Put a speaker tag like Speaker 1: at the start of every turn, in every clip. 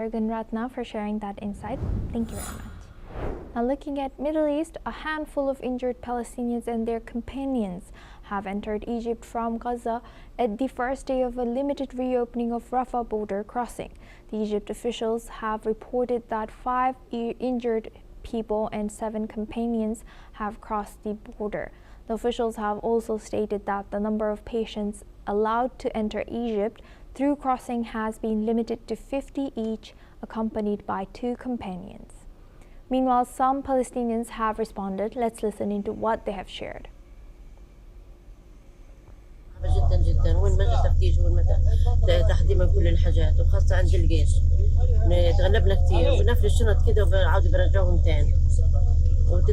Speaker 1: Ratna for sharing that insight. Thank you very much. Now looking at Middle East, a handful of injured Palestinians and their companions have entered Egypt from Gaza at the first day of a limited reopening of Rafah border crossing. The Egypt officials have reported that 5 injured people and 7 companions have crossed the border. The officials have also stated that the number of patients allowed to enter Egypt through crossing has been limited to 50 each, accompanied by 2 companions. Meanwhile, some Palestinians have responded. Let's listen into what they have shared.
Speaker 2: جدا جدا وين ما جا تفتيش وين ما تحديما كل الحاجات وخاصة عند الجيش تغلبنا كثير ونفل الشنط كده وعاودوا بيرجعوهم تاني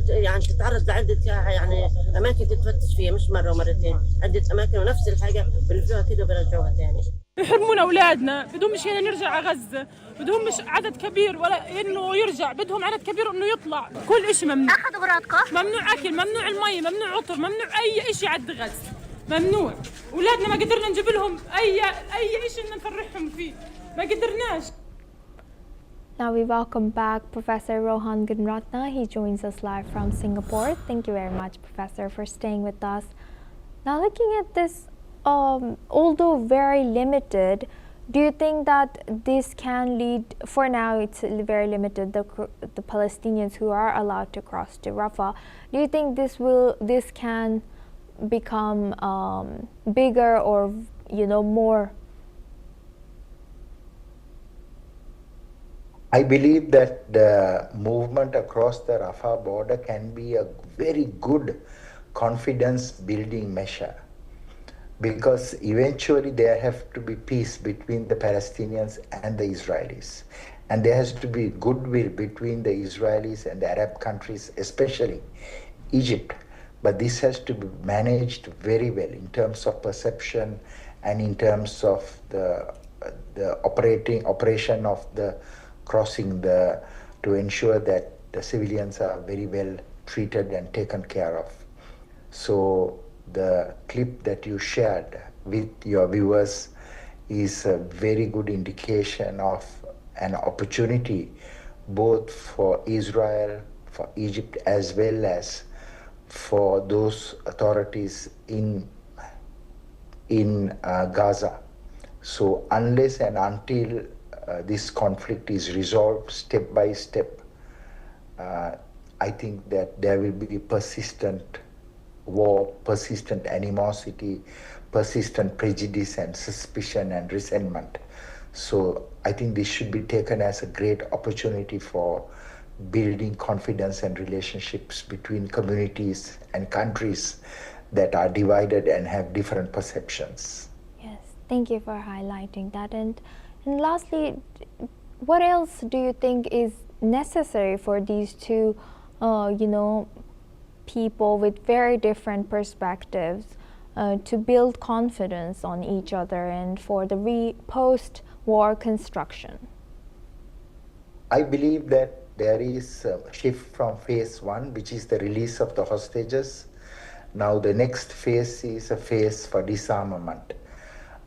Speaker 2: يعني تتعرض لعدة يعني أماكن تتفتش فيها مش مرة ومرتين عدة أماكن ونفس الحاجة بيلفوها كده وبيرجعوها تاني.
Speaker 3: يحرمون أولادنا بدهم مش هنا نرجع على غزة بدهم مش عدد كبير ولا إنه يرجع بدهم عدد كبير إنه يطلع كل إشي ممنوع.
Speaker 4: أخذوا أغراضكم؟
Speaker 3: ممنوع أكل ممنوع المي ممنوع عطر ممنوع أي إشي عد غزة ممنوع. أولادنا ما قدرنا نجيب لهم أي إشي إن نفرحهم فيه ما قدرناش.
Speaker 1: Now we welcome back Professor Rohan Gunratna. He joins us live from Singapore. Thank you very much, Professor, for staying with us. Now looking at this, although very limited, do you think that this can lead, for now it's very limited, the Palestinians who are allowed to cross to Rafah, do you think this can become bigger or more?
Speaker 5: I believe that the movement across the Rafah border can be a very good confidence building measure, because eventually there have to be peace between the Palestinians and the Israelis, and there has to be goodwill between the Israelis and the Arab countries, especially Egypt. But this has to be managed very well in terms of perception and in terms of the operation of the crossing to ensure that the civilians are very well treated and taken care of. So the clip that you shared with your viewers is a very good indication of an opportunity both for Israel, for Egypt, as well as for those authorities in Gaza. So unless and until this conflict is resolved step by step, I think that there will be persistent war, persistent animosity, persistent prejudice and suspicion and resentment. So I think this should be taken as a great opportunity for building confidence and relationships between communities and countries that are divided and have different perceptions.
Speaker 1: Yes, thank you for highlighting that. And lastly, what else do you think is necessary for these two, people with very different perspectives to build confidence on each other and for the post-war construction?
Speaker 5: I believe that there is a shift from phase 1, which is the release of the hostages. Now the next phase is a phase for disarmament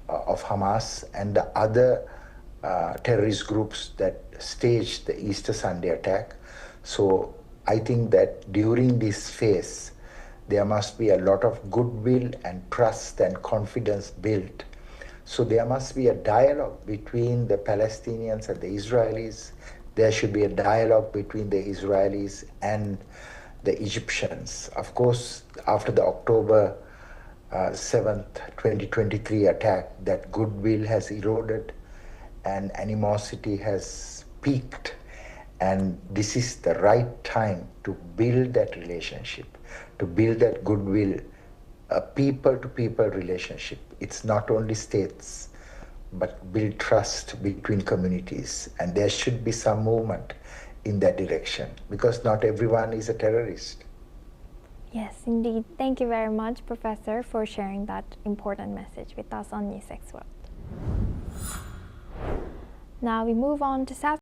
Speaker 5: of Hamas and the other terrorist groups that staged the Easter Sunday attack. So I think that during this phase, there must be a lot of goodwill and trust and confidence built. So there must be a dialogue between the Palestinians and the Israelis. There should be a dialogue between the Israelis and the Egyptians. Of course, after the October 7th, 2023 attack, that goodwill has eroded and animosity has peaked, and this is the right time to build that relationship, to build that goodwill, a people-to-people relationship. It's not only states, but build trust between communities, and there should be some movement in that direction, because not everyone is a terrorist.
Speaker 1: Yes, indeed. Thank you very much, Professor, for sharing that important message with us on NewsX World. Now we move on to South